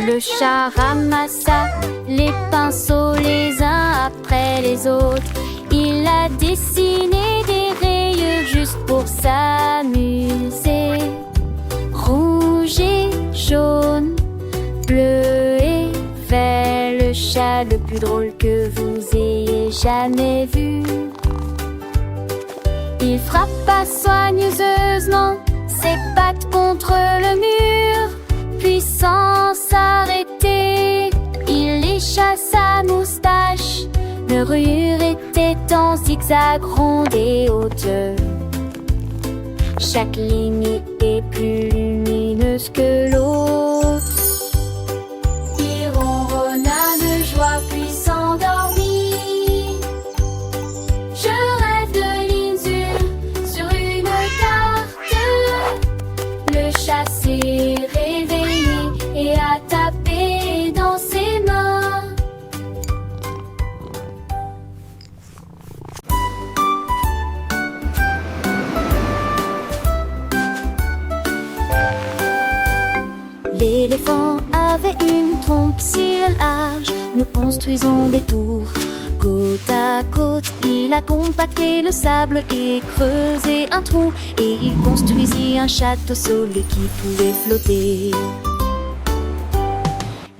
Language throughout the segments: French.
Le chat ramassa les pinceaux les uns après les autres. Il a dessiné des rayures juste pour s'amuser. Rouge et jaune, bleu et vert, le chat le plus drôle que vous ayez jamais vu. Il frappa soigneusement ses pattes contre le mur, puis sans s'arrêter, il lécha sa moustache. Le rayure était en zigzag, ronde et haute. Chaque ligne était plus lumineuse que l'autre. Il ronronna de joie puis s'endormit. Je rêve de lignes sur une carte. Le chat s'est réveillé et a tapé dans ses mains. L'éléphant avait une trompe si large. Nous construisons des tours côte à côte. Il a compacté le sable et creusé un trou. Et il construisit un château solide qui pouvait flotter.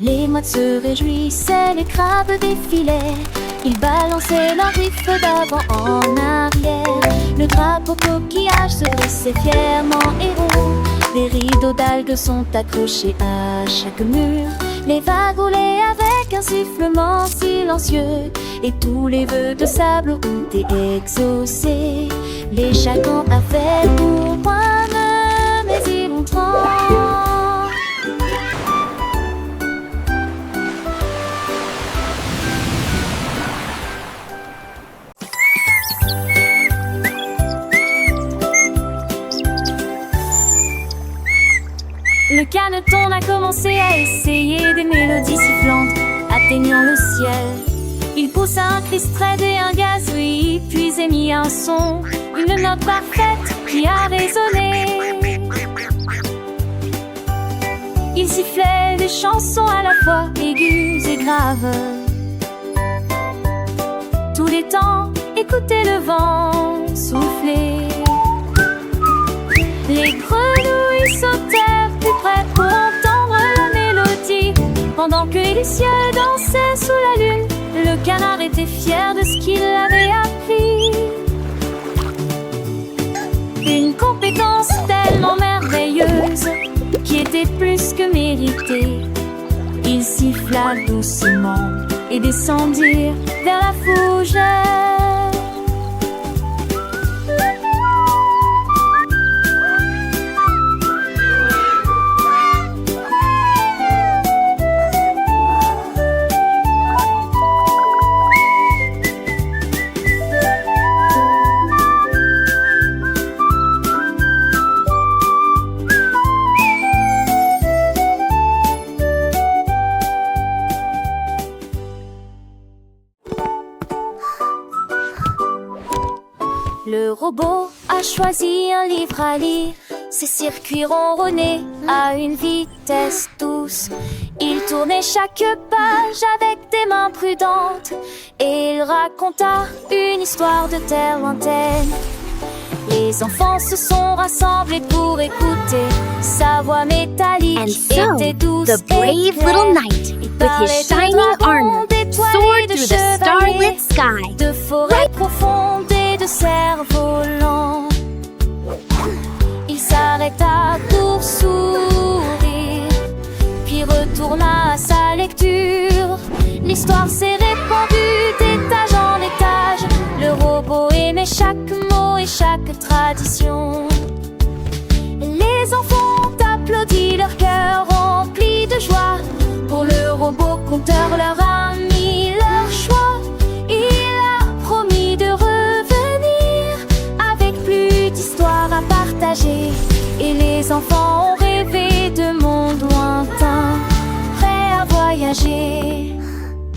Les mouettes se réjouissaient, les crabes défilaient. Ils balançaient leurs griffes d'avant en arrière. Le drapeau coquillage se dressait fièrement et rond. Les rideaux d'algues sont accrochés à chaque mur. Les vagues roulaient avec un sifflement silencieux. Et tous les vœux de sable ont été exaucés. Les chacons avaient pour moine, mais ils vont trembler. Le caneton a commencé à essayer des mélodies sifflantes, atteignant le ciel. Il poussa un cri strident et un gazouillis, puis émit un son, une note parfaite qui a résonné. Il sifflait des chansons à la fois aiguës et graves. Tous les temps, écoutez le vent souffler. Les grenouilles sautèrent plus près pour entendre la mélodie. Pendant que les lucioles dansaient sous la lune, le canard était fier de ce qu'il avait appris. Une compétence tellement merveilleuse qui était plus que méritée. Il siffla doucement et descendirent vers la fougère. Le robot a choisi un livre à lire. Ses circuits ronronnaient à une vitesse douce. Il tournait chaque page avec des mains prudentes. Et il raconta une histoire de terre lointaine. Les enfants se sont rassemblés pour écouter. Sa voix métallique était douce. The brave little knight, with his shining armor, soared through the starlit sky. De forêts profondes et de cerfs-volants. Il s'arrêta pour sourire, puis retourna à sa lecture. L'histoire s'est répandue d'étage en étage. Le robot aimait chaque mot et chaque tradition. Les enfants ont applaudi, leur cœur rempli de joie. Pour le robot conteur leur a mis leur choix. Il a promis de revenir avec plus d'histoires à partager. Et les enfants ont rêvé de mondes lointains, prêts à voyager.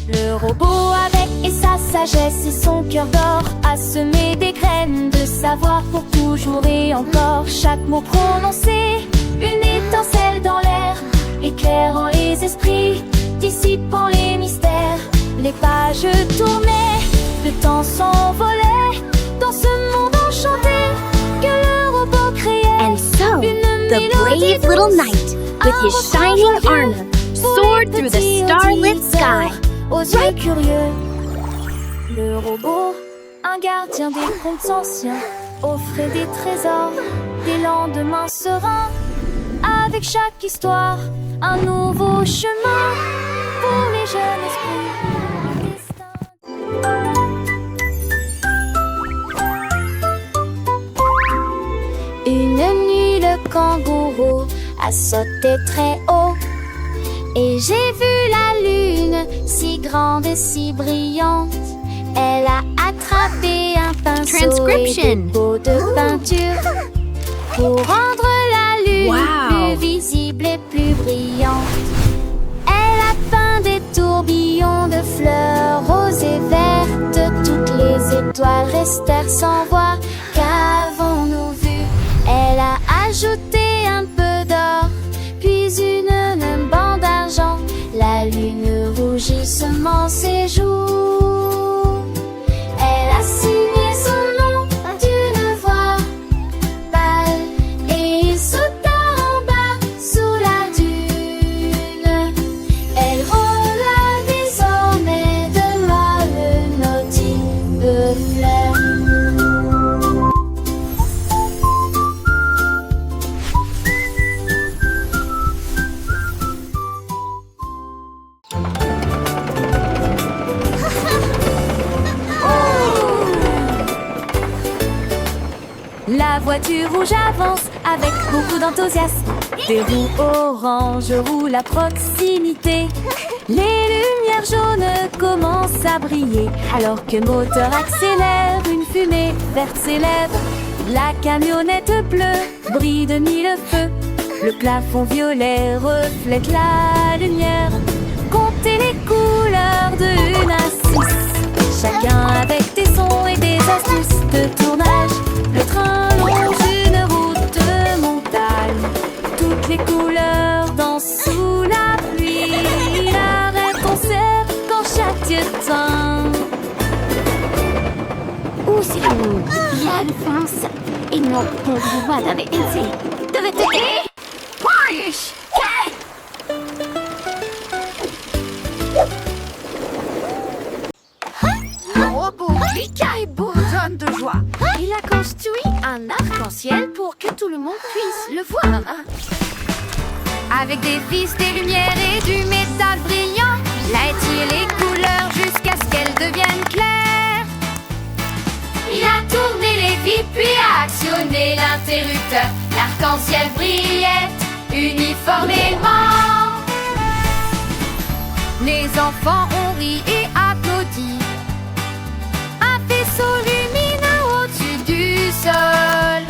Le robot avec et sa sagesse et son cœur d'or a semé des graines de savoir pour toujours et encore. Chaque mot prononcé, une étincelle dans l'air, éclairant les les esprits, dissipant les mystères. Les pages tournaient, le temps s'envolait dans ce monde enchanté que le robot créait. And so, Une the mélodie brave little douce, knight, with un his refrain shining joyeux armor, pour soared les through the petits starlit auditeurs sky. aux yeux curieux. Le robot, un gardien des contes anciens, offrait des trésors, des lendemains sereins. Avec chaque histoire, un nouveau chemin pour les jeunes esprits. Une nuit, le kangourou a sauté très haut, et j'ai vu la lune si grande et si brillante. Elle a attrapé un pinceau et Transcription. des pots de peinture pour rendre la lune Wow. plus visible et plus brillante. Elle a peint des tourbillons de fleurs roses et vertes. Toutes les étoiles restèrent sans voix. Qu'avons-nous vu? Elle a ajouté un peu d'or, puis une bande d'argent. La lune rougissement ses joues. Elle a signé son nom d'une voix pâle, et il sauta en bas sous la dune. Elle roula désormais de molles nautiques de fleurs. La voiture rouge avance avec beaucoup d'enthousiasme. Des roues oranges roulent à proximité. Les lumières jaunes commencent à briller. Alors que le moteur accélère, une fumée verte s'élève. La camionnette bleue brille de mille feux. Le plafond violet reflète la lumière. Comptez les couleurs de 1 à 6. Chacun avec des sons et des astuces de tournage. Le train longe une route de montagne. Toutes les couleurs dansent sous la pluie. Il arrête son cercle quand chaque Dieu tend. Usimu, ya Alphonse, y no puedo guardar en sí. Debe tener. Polish! Le robot cliqua et bourdonne de joie. Il a construit un arc-en-ciel pour que tout le monde puisse le voir. Avec des vis, des lumières et du métal brillant, il a étiré les couleurs jusqu'à ce qu'elles deviennent claires. Il a tourné les vis puis a actionné l'interrupteur. L'arc-en-ciel brillait uniformément. Les enfants ont ri et applaudi. Un vaisseau lumineux au-dessus du sol.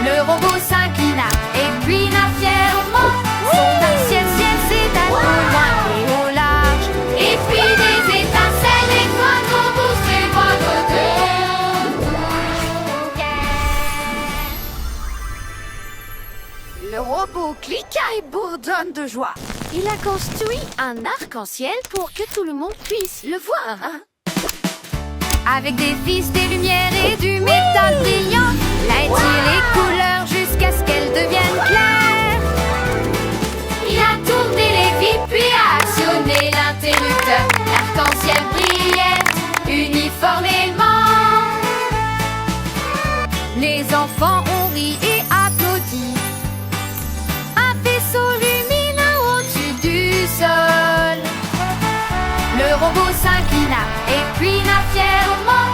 Le robot s'inclina et cuina fièrement. Son assiette s'étale au loin et au large. Et puis des étincelles, des points poussent les points de. Le robot cliqua et bourdonne de joie. Il a construit un arc-en-ciel pour que tout le monde puisse le voir. Avec des vis, des lumières et du métal brillant, il a étiré les couleurs jusqu'à ce qu'elles deviennent claires. Il a tourné les vis puis a actionné l'interrupteur. L'arc-en-ciel brillait uniformément. Les enfants ont ri et applaudi. Un vaisseau lumineux au-dessus du sol. Le robot s'inclina et cuina fièrement.